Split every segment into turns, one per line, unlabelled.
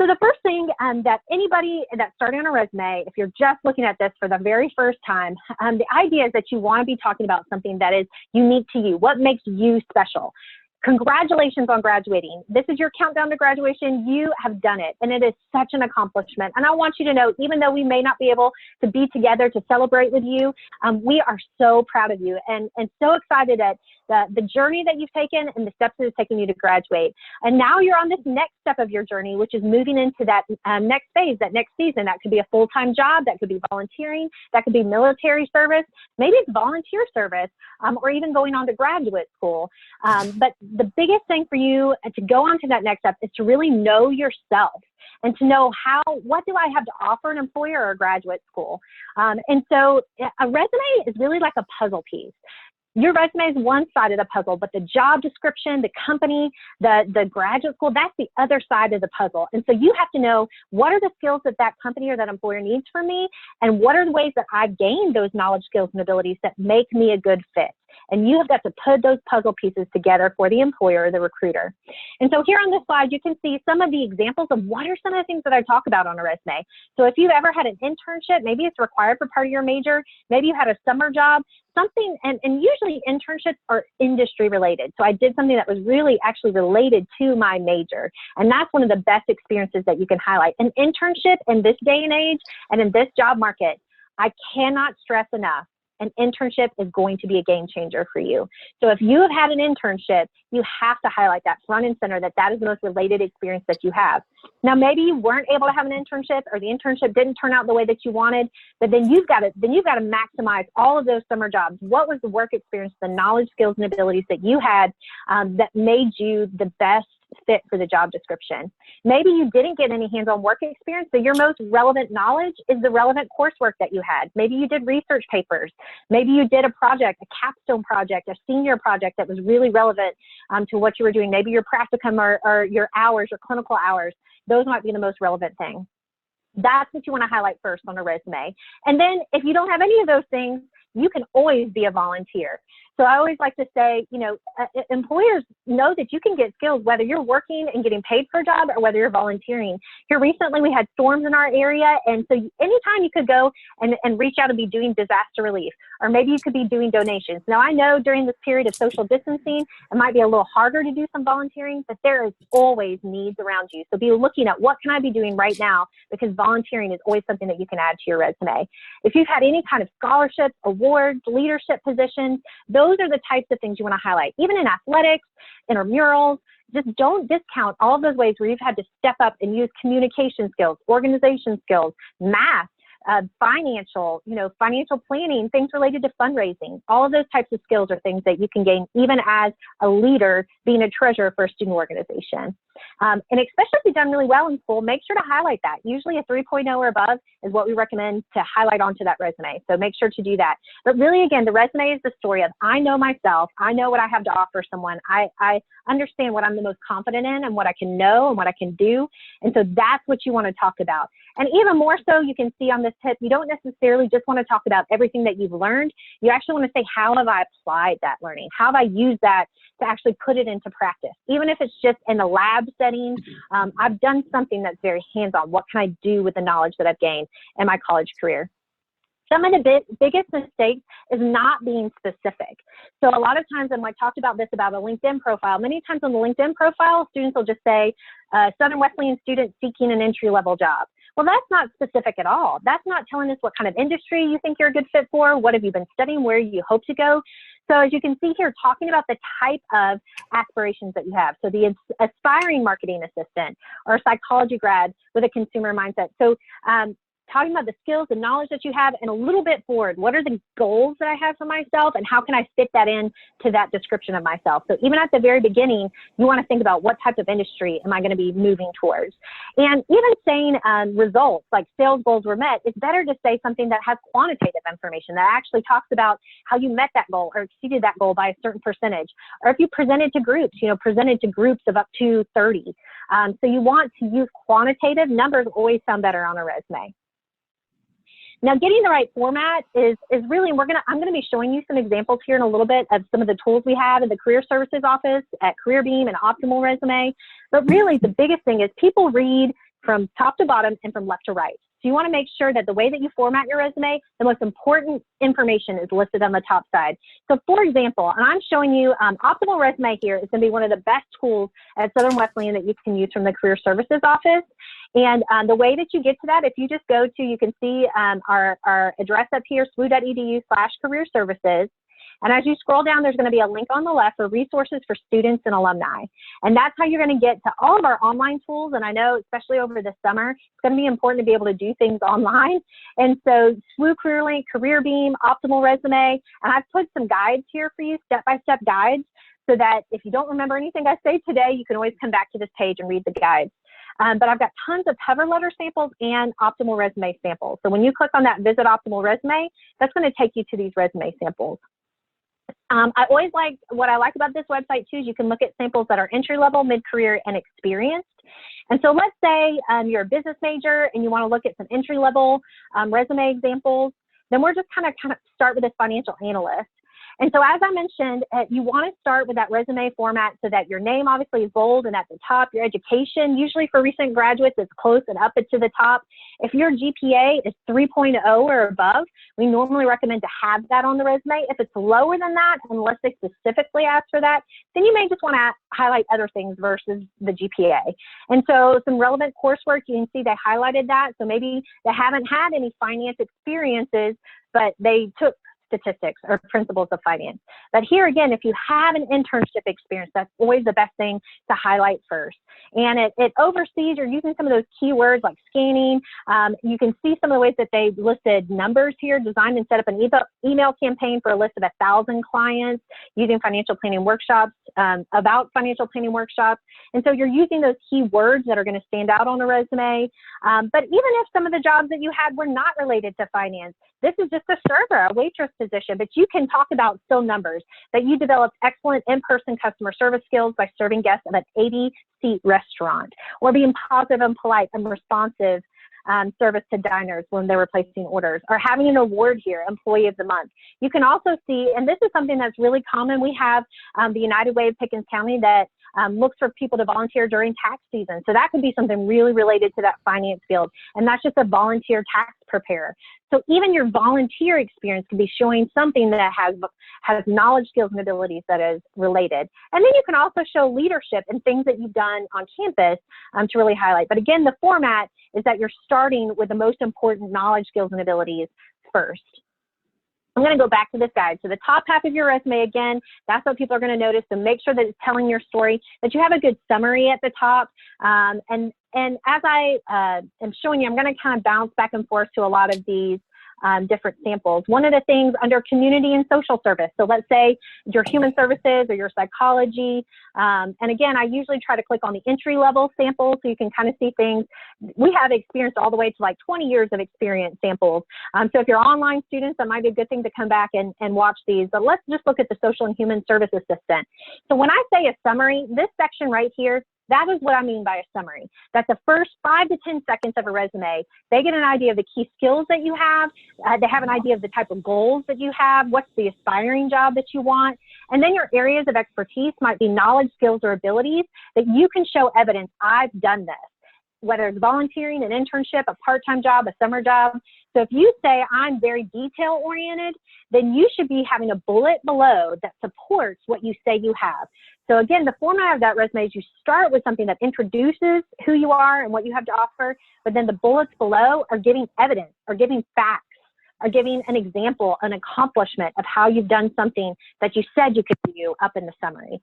So the first thing that anybody that's starting on a resume, if you're just looking at this for the very first time, the idea is that you want to be talking about something that is unique to you. What makes you special? Congratulations on graduating. This is your countdown to graduation. You have done it, and it is such an accomplishment. And I want you to know, even though we may not be able to be together to celebrate with you, we are so proud of you and so excited at the journey that you've taken and the steps that it's taken you to graduate. And now you're on this next step of your journey, which is moving into that next phase, that next season. That could be a full-time job, that could be volunteering, that could be military service, maybe it's volunteer service, or even going on to graduate school. But the biggest thing for you to go on to that next step is to really know yourself and to know what do I have to offer an employer or a graduate school. And so a resume is really like a puzzle piece. Your resume is one side of the puzzle, but the job description, the company, the graduate school, that's the other side of the puzzle. And so you have to know, what are the skills that that company or that employer needs from me, and what are the ways that I've gained those knowledge, skills, and abilities that make me a good fit. And you have got to put those puzzle pieces together for the employer or the recruiter. And so here on this slide, you can see some of the examples of what are some of the things that I talk about on a resume. So if you've ever had an internship, maybe it's required for part of your major, maybe you had a summer job, something, and usually internships are industry related. So I did something that was really actually related to my major. And that's one of the best experiences that you can highlight. An internship in this day and age and in this job market, I cannot stress enough, an internship is going to be a game changer for you. So if you have had an internship, you have to highlight that front and center, that is the most related experience that you have. Now, maybe you weren't able to have an internship, or the internship didn't turn out the way that you wanted, but then you've got to maximize all of those summer jobs. What was the work experience, the knowledge, skills, and abilities that you had that made you the best fit for the job description? Maybe you didn't get any hands-on work experience, so your most relevant knowledge is the relevant coursework that you had. Maybe you did research papers. Maybe you did a project, a capstone project, a senior project that was really relevant to what you were doing. Maybe your practicum or your hours, your clinical hours. Those might be the most relevant thing. That's what you want to highlight first on a resume. And then if you don't have any of those things, you can always be a volunteer. So I always like to say, employers know that you can get skills whether you're working and getting paid for a job or whether you're volunteering. Here recently we had storms in our area, and so anytime you could go and reach out and be doing disaster relief, or maybe you could be doing donations. Now I know during this period of social distancing, it might be a little harder to do some volunteering, but there is always needs around you. So be looking at, what can I be doing right now, because volunteering is always something that you can add to your resume. If you've had any kind of scholarships, awards, leadership positions, those are the types of things you want to highlight. Even in athletics, intramurals, just don't discount all of those ways where you've had to step up and use communication skills, organization skills, math, financial planning, things related to fundraising. All of those types of skills are things that you can gain even as a leader, being a treasurer for a student organization. And especially if you've done really well in school, make sure to highlight that. Usually a 3.0 or above is what we recommend to highlight onto that resume. So make sure to do that. But really, again, the resume is the story of, I know myself, I know what I have to offer someone, I understand what I'm the most confident in and what I can know and what I can do. And so that's what you want to talk about. And even more so, you can see on this tip, you don't necessarily just want to talk about everything that you've learned. You actually want to say, how have I applied that learning? How have I used that to actually put it into practice? Even if it's just in a lab setting, I've done something that's very hands-on. What can I do with the knowledge that I've gained in my college career? Some of the biggest mistakes is not being specific. So a lot of times, and I talked about this about a LinkedIn profile, many times on the LinkedIn profile, students will just say, Southern Wesleyan student seeking an entry-level job. Well, that's not specific at all. That's not telling us what kind of industry you think you're a good fit for, what have you been studying, where you hope to go. So as you can see here, talking about the type of aspirations that you have. So the aspiring marketing assistant or psychology grad with a consumer mindset. So talking about the skills and knowledge that you have, and a little bit forward, what are the goals that I have for myself, and how can I fit that in to that description of myself? So even at the very beginning, you want to think about, what type of industry am I going to be moving towards? And even saying results, like sales goals were met, it's better to say something that has quantitative information, that actually talks about how you met that goal or exceeded that goal by a certain percentage. Or if you presented to groups, presented to groups of up to 30. So you want to use quantitative numbers, always sound better on a resume. Now, getting the right format is really, I'm going to be showing you some examples here in a little bit of some of the tools we have in the Career Services Office, at CareerBeam and Optimal Resume. But really, the biggest thing is people read from top to bottom and from left to right. So you want to make sure that the way that you format your resume, the most important information is listed on the top side. So for example, and I'm showing you Optimal Resume here is going to be one of the best tools at Southern Wesleyan that you can use from the Career Services Office. And the way that you get to that, if you just go to, you can see our address up here, swu.edu/career services. And as you scroll down, there's going to be a link on the left for resources for students and alumni. And that's how you're going to get to all of our online tools. And I know, especially over the summer, it's going to be important to be able to do things online. And so SWU CareerLink, CareerBeam, Optimal Resume, and I've put some guides here for you, step-by-step guides, so that if you don't remember anything I say today, you can always come back to this page and read the guides. But I've got tons of cover letter samples and Optimal Resume samples. So when you click on that Visit Optimal Resume, that's going to take you to these resume samples. What I like about this website too is you can look at samples that are entry-level, mid-career, and experienced. And so let's say you're a business major and you want to look at some entry-level resume examples, then we're just kind of start with this financial analyst. And so as I mentioned, you want to start with that resume format so that your name obviously is bold and at the top, your education, usually for recent graduates, is close and up to the top. If your GPA is 3.0 or above, we normally recommend to have that on the resume. If it's lower than that, unless they specifically ask for that, then you may just want to highlight other things versus the GPA. And so some relevant coursework, you can see they highlighted that. So maybe they haven't had any finance experiences, but they took statistics or principles of finance. But here again, if you have an internship experience, that's always the best thing to highlight first. And it oversees, you're using some of those keywords like scanning. You can see some of the ways that they listed numbers here, designed and set up an email campaign for a list of 1,000 clients using financial planning workshops, about financial planning workshops. And so you're using those keywords that are going to stand out on a resume. But even if some of the jobs that you had were not related to finance, this is just a server, a waitress position, but you can talk about still numbers, that you developed excellent in-person customer service skills by serving guests at an 80-seat restaurant, or being positive and polite and responsive service to diners when they were placing orders, or having an award here, Employee of the Month. You can also see, and this is something that's really common, we have the United Way of Pickens County that looks for people to volunteer during tax season. So that could be something really related to that finance field. And that's just a volunteer tax preparer. So even your volunteer experience could be showing something that has knowledge, skills, and abilities that is related. And then you can also show leadership and things that you've done on campus to really highlight. But again, the format is that you're starting with the most important knowledge, skills, and abilities first. I'm going to go back to this guide. So the top half of your resume, again, that's what people are going to notice. So make sure that it's telling your story, that you have a good summary at the top. And as I am showing you, I'm going to kind of bounce back and forth to a lot of these different samples. One of the things under community and social service, so let's say your human services or your psychology, and again, I usually try to click on the entry level sample so you can kind of see things. We have experience all the way to like 20 years of experience samples. So if you're online students, that might be a good thing to come back and watch these, but let's just look at the social and human service assistant. So when I say a summary, this section right here, that is what I mean by a summary. That the first 5 to 10 seconds of a resume, they get an idea of the key skills that you have. They have an idea of the type of goals that you have, what's the aspiring job that you want. And then your areas of expertise might be knowledge, skills, or abilities that you can show evidence, I've done this. Whether it's volunteering, an internship, a part-time job, a summer job. So if you say I'm very detail-oriented, then you should be having a bullet below that supports what you say you have. So again, the format of that resume is you start with something that introduces who you are and what you have to offer, but then the bullets below are giving evidence, or giving facts, or giving an example, an accomplishment of how you've done something that you said you could do up in the summary.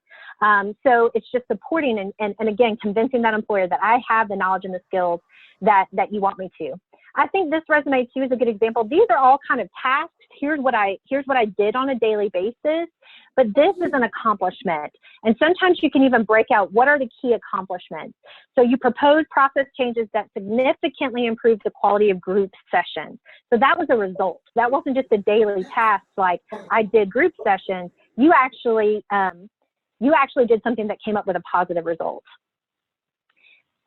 So it's just supporting and again, convincing that employer that I have the knowledge and the skills that you want me to. I think this resume too is a good example. These are all kind of tasks. Here's what I did on a daily basis, but this is an accomplishment. And sometimes you can even break out what are the key accomplishments. So you propose process changes that significantly improve the quality of group sessions. So that was a result. That wasn't just a daily task like I did group sessions. You actually did something that came up with a positive result.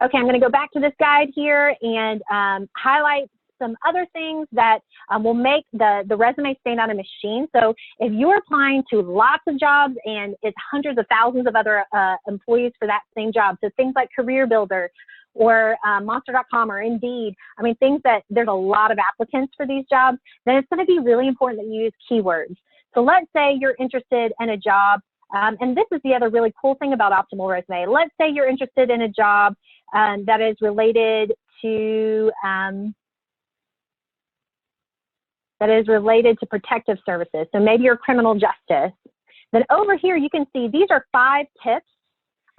Okay, I'm going to go back to this guide here and highlight some other things that will make the resume stand on a machine. So if you're applying to lots of jobs and it's hundreds of thousands of other employees for that same job, so things like Career Builder or Monster.com or Indeed, I mean, things that there's a lot of applicants for these jobs, then it's going to be really important that you use keywords. So let's say you're interested in a job, and this is the other really cool thing about Optimal Resume. Let's say you're interested in a job that is related to protective services. So maybe you're criminal justice. Then over here, you can see these are 5 tips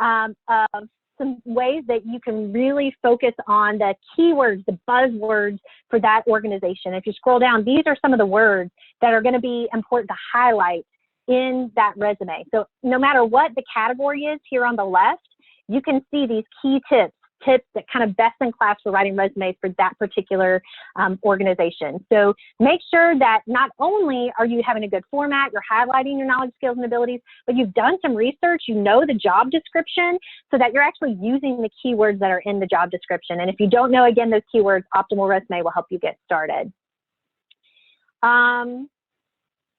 of some ways that you can really focus on the keywords, the buzzwords for that organization. If you scroll down, these are some of the words that are going to be important to highlight in that resume. So no matter what the category is here on the left, you can see these key tips that kind of best in class for writing resumes for that particular organization. So make sure that not only are you having a good format, you're highlighting your knowledge, skills, and abilities, but you've done some research, you know the job description, so that you're actually using the keywords that are in the job description. And if you don't know, again, those keywords, Optimal Resume will help you get started.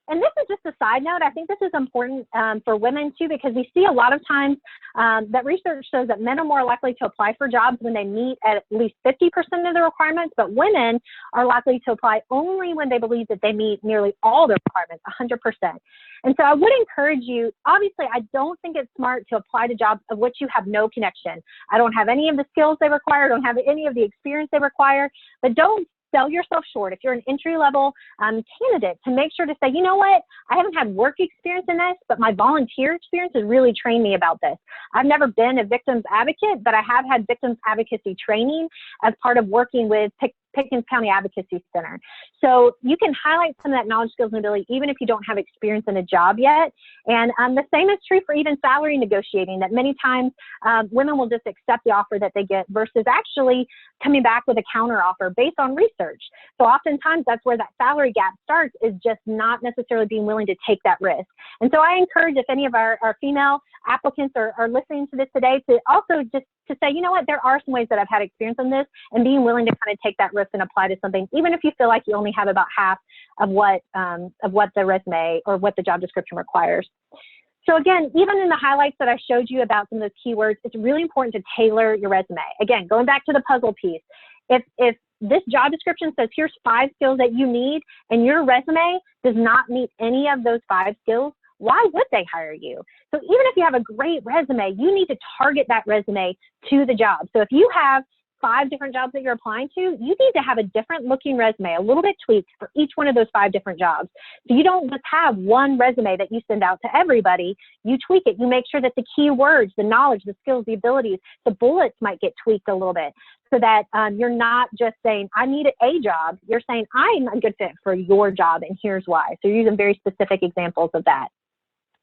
And this is just a side note. I think this is important for women too, because we see a lot of times that research shows that men are more likely to apply for jobs when they meet at least 50% of the requirements, but women are likely to apply only when they believe that they meet nearly all the requirements, 100%. And so I would encourage you, obviously, I don't think it's smart to apply to jobs of which you have no connection. I don't have any of the skills they require, I don't have any of the experience they require, but don't sell yourself short. If you're an entry-level candidate, to make sure to say, you know what, I haven't had work experience in this, but my volunteer experience has really trained me about this. I've never been a victims advocate, but I have had victims advocacy training as part of working with Pickens County Advocacy Center. So you can highlight some of that knowledge, skills, and ability, even if you don't have experience in a job yet. And the same is true for even salary negotiating, that many times women will just accept the offer that they get versus actually coming back with a counter offer based on research. So oftentimes that's where that salary gap starts, is just not necessarily being willing to take that risk. And so I encourage, if any of our female applicants are listening to this today, to also just to say, you know what, there are some ways that I've had experience in this, and being willing to kind of take that risk and apply to something, even if you feel like you only have about half of what the resume or what the job description requires. So again, even in the highlights that I showed you about some of those keywords, it's really important to tailor your resume. Again, going back to the puzzle piece, if this job description says here's 5 skills that you need, and your resume does not meet any of those 5 skills, why would they hire you? So even if you have a great resume, you need to target that resume to the job. So if you have 5 different jobs that you're applying to, you need to have a different looking resume, a little bit tweaked for each one of those 5 different jobs. So you don't just have one resume that you send out to everybody. You tweak it. You make sure that the keywords, the knowledge, the skills, the abilities, the bullets might get tweaked a little bit, so that you're not just saying, I need a job. You're saying, I'm a good fit for your job, and here's why. So you're using very specific examples of that.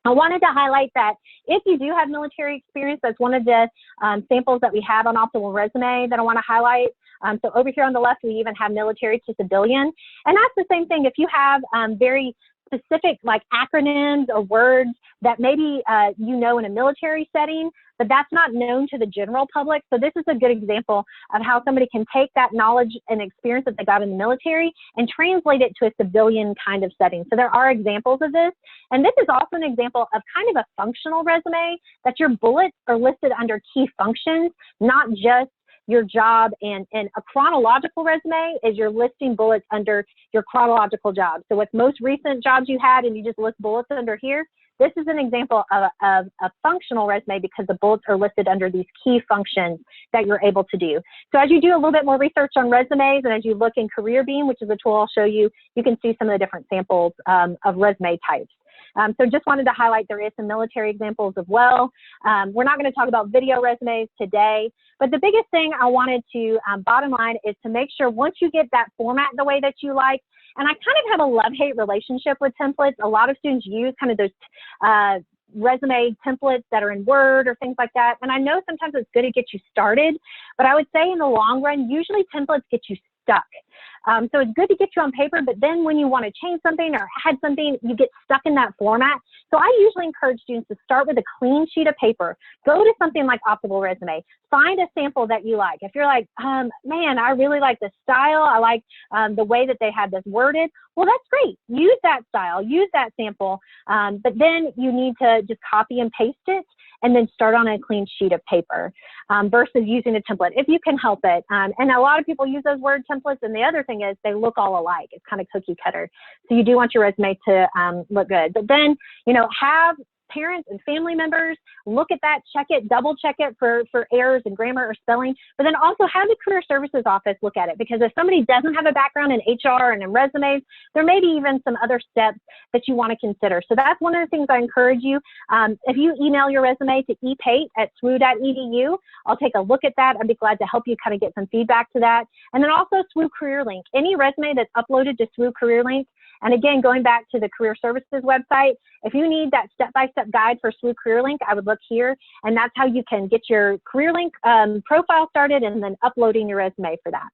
I wanted to highlight that if you do have military experience, that's one of the samples that we have on Optimal Resume that I want to highlight. So over here on the left, we even have military to civilian. And that's the same thing. If you have very specific like acronyms or words that maybe you know in a military setting, but that's not known to the general public. So this is a good example of how somebody can take that knowledge and experience that they got in the military and translate it to a civilian kind of setting. So there are examples of this. And this is also an example of kind of a functional resume, that your bullets are listed under key functions, not just your job. And a chronological resume is you're listing bullets under your chronological jobs. So with most recent jobs you had and you just list bullets under here, this is an example of a functional resume, because the bullets are listed under these key functions that you're able to do. So as you do a little bit more research on resumes, and as you look in Career Beam, which is a tool I'll show you, you can see some of the different samples of resume types. So just wanted to highlight there is some military examples as well. We're not going to talk about video resumes today, but the biggest thing I wanted to bottom line is to make sure once you get that format the way that you like, and I kind of have a love-hate relationship with templates. A lot of students use kind of those resume templates that are in Word or things like that. And I know sometimes it's good to get you started, but I would say in the long run, usually templates get you stuck. So it's good to get you on paper, but then when you want to change something or add something, you get stuck in that format. So I usually encourage students to start with a clean sheet of paper. Go to something like Optimal Resume. Find a sample that you like. If you're like, man, I really like this style, I like the way that they had this worded, well, that's great. Use that style, use that sample, but then you need to just copy and paste it and then start on a clean sheet of paper versus using a template if you can help it. And a lot of people use those word templates, and the other thing is they look all alike. It's kind of cookie cutter. So you do want your resume to look good. But then, you know, have parents and family members look at that, check it, double check it for errors in grammar or spelling, but then also have the career services office look at it, because if somebody doesn't have a background in HR and in resumes, there may be even some other steps that you want to consider. So that's one of the things I encourage you. If you email your resume to epate@swu.edu, I'll take a look at that. I'd be glad to help you kind of get some feedback to that. And then also SWU Career Link. Any resume that's uploaded to SWU Career Link, and again, going back to the Career Services website, if you need that step-by-step guide for SWU Career Link, I would look here, and that's how you can get your Career Link profile started and then uploading your resume for that.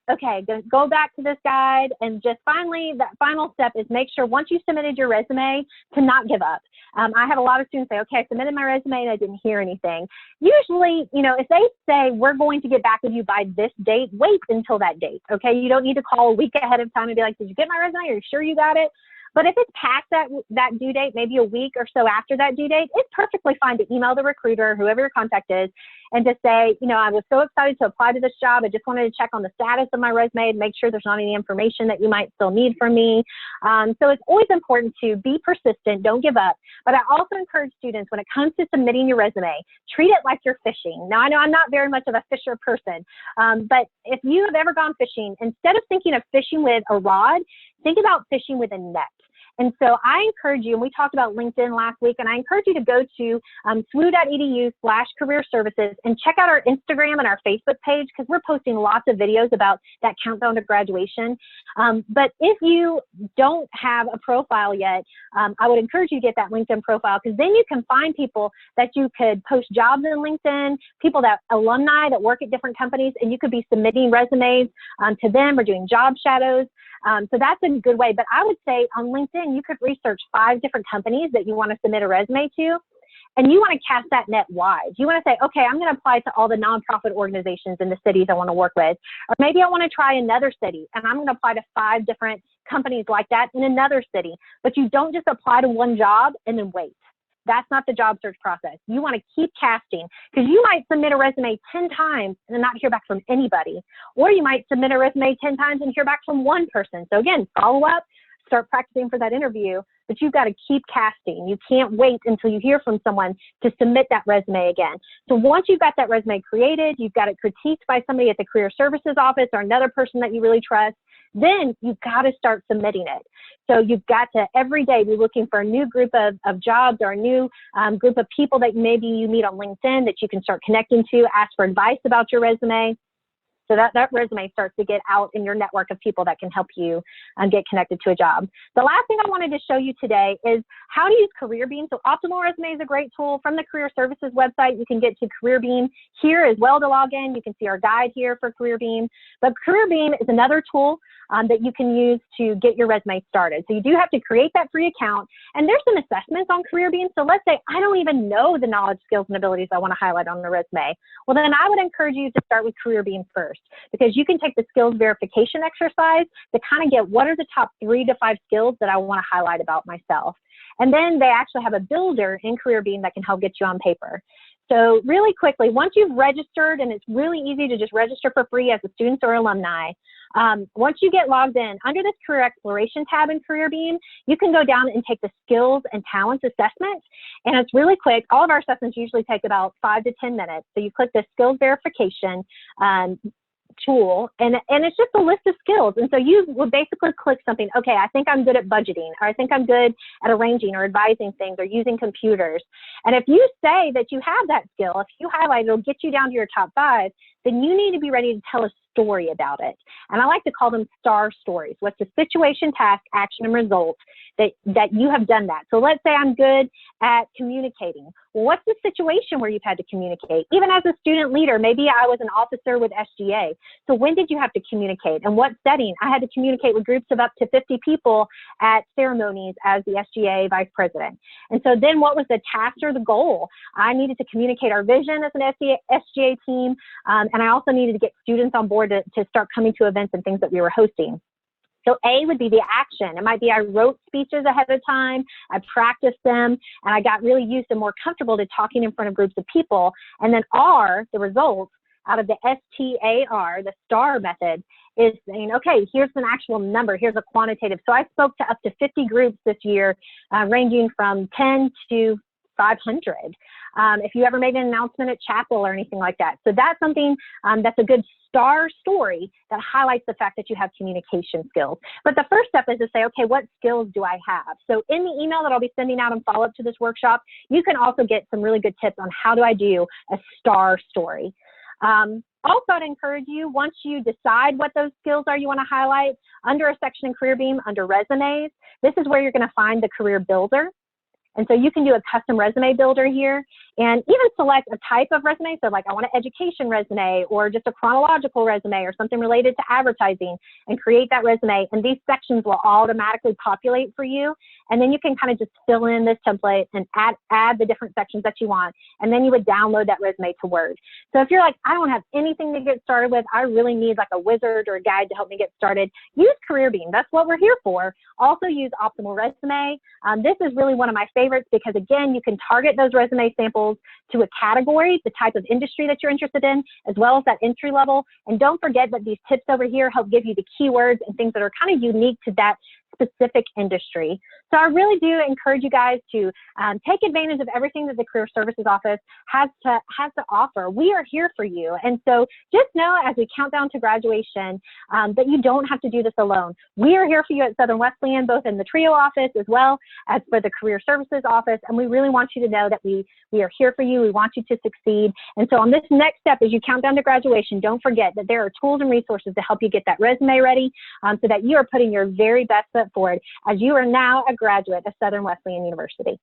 Okay, go back to this guide, and just finally, that final step is make sure once you submitted your resume to not give up. I have a lot of students say, okay, I submitted my resume and I didn't hear anything. Usually, you know, if they say, we're going to get back with you by this date, wait until that date, okay? You don't need to call a week ahead of time and be like, did you get my resume? Are you sure you got it? But if it's past that due date, maybe a week or so after that due date, it's perfectly fine to email the recruiter, whoever your contact is, and just say, you know, I was so excited to apply to this job. I just wanted to check on the status of my resume and make sure there's not any information that you might still need from me. So it's always important to be persistent, don't give up. But I also encourage students, when it comes to submitting your resume, treat it like you're fishing. Now, I know I'm not very much of a fisher person, but if you have ever gone fishing, instead of thinking of fishing with a rod, think about fishing with a net. And so I encourage you, and we talked about LinkedIn last week, and I encourage you to go to swu.edu/career services and check out our Instagram and our Facebook page, because we're posting lots of videos about that countdown to graduation. But if you don't have a profile yet, I would encourage you to get that LinkedIn profile, because then you can find people that you could post jobs in LinkedIn, people that alumni that work at different companies, and you could be submitting resumes to them or doing job shadows. So that's a good way. But I would say on LinkedIn, you could research 5 different companies that you want to submit a resume to, and you want to cast that net wide. You want to say, okay, I'm going to apply to all the nonprofit organizations in the cities I want to work with. Or maybe I want to try another city, and I'm going to apply to 5 different companies like that in another city. But you don't just apply to one job and then wait. That's not the job search process. You want to keep casting, because you might submit a resume 10 times and not hear back from anybody. Or you might submit a resume 10 times and hear back from one person. So again, follow up, start practicing for that interview, but you've got to keep casting. You can't wait until you hear from someone to submit that resume again. So once you've got that resume created, you've got it critiqued by somebody at the Career Services office or another person that you really trust, then you've got to start submitting it. So you've got to every day be looking for a new group of jobs or a new group of people that maybe you meet on LinkedIn that you can start connecting to, ask for advice about your resume. So that resume starts to get out in your network of people that can help you get connected to a job. The last thing I wanted to show you today is how to use CareerBeam. So Optimal Resume is a great tool. From the Career Services website, you can get to CareerBeam here as well to log in. You can see our guide here for CareerBeam. But CareerBeam is another tool that you can use to get your resume started. So you do have to create that free account, and there's some assessments on CareerBeam. So let's say I don't even know the knowledge, skills, and abilities I want to highlight on the resume. Well, then I would encourage you to start with CareerBeam first, because you can take the skills verification exercise to kind of get what are the top 3 to 5 skills that I want to highlight about myself. And then they actually have a builder in CareerBeam that can help get you on paper. So really quickly, once you've registered, and it's really easy to just register for free as a student or alumni, once you get logged in, under this Career Exploration tab in CareerBeam, you can go down and take the Skills and Talents assessment, and it's really quick. All of our assessments usually take about 5 to 10 minutes. So you click the Skills Verification tool, and it's just a list of skills. And so you will basically click something, okay, I think I'm good at budgeting, or I think I'm good at arranging or advising things or using computers. And if you say that you have that skill, if you highlight it, it'll get you down to your top 5, then you need to be ready to tell a story about it. And I like to call them STAR stories. What's the situation, task, action, and result that you have done that? So let's say I'm good at communicating. Well, what's the situation where you've had to communicate? Even as a student leader, maybe I was an officer with SGA. So when did you have to communicate? And what setting? I had to communicate with groups of up to 50 people at ceremonies as the SGA vice president. And so then what was the task or the goal? I needed to communicate our vision as an SGA team, and I also needed to get students on board to start coming to events and things that we were hosting. So A would be the action. It might be I wrote speeches ahead of time, I practiced them, and I got really used and more comfortable to talking in front of groups of people. And then R, the results, out of the STAR, the STAR method, is saying, okay, here's an actual number, here's a quantitative. So I spoke to up to 50 groups this year, ranging from 10 to 500. If you ever made an announcement at chapel or anything like that. So that's something that's a good STAR story that highlights the fact that you have communication skills. But the first step is to say, okay, what skills do I have? So in the email that I'll be sending out in follow-up to this workshop, you can also get some really good tips on how do I do a STAR story. Also, I'd encourage you, once you decide what those skills are you want to highlight, under a section in CareerBeam, under resumes, this is where you're going to find the career builder. And so you can do a custom resume builder here and even select a type of resume. So like I want an education resume or just a chronological resume or something related to advertising, and create that resume. And these sections will automatically populate for you. And then you can kind of just fill in this template and add the different sections that you want. And then you would download that resume to Word. So if you're like, I don't have anything to get started with, I really need like a wizard or a guide to help me get started, use CareerBeam. That's what we're here for. Also use Optimal Resume. This is really one of my favorites because, again, you can target those resume samples to a category, the type of industry that you're interested in, as well as that entry level. And don't forget that these tips over here help give you the keywords and things that are kind of unique to that specific industry. So I really do encourage you guys to take advantage of everything that the Career Services Office has to offer. We are here for you. And so just know as we count down to graduation that you don't have to do this alone. We are here for you at Southern Wesleyan, both in the TRIO office as well as for the Career Services Office. And we really want you to know that we are here for you. We want you to succeed. And so on this next step, as you count down to graduation, don't forget that there are tools and resources to help you get that resume ready so that you are putting your very best foot forward as you are now a graduate of Southern Wesleyan University.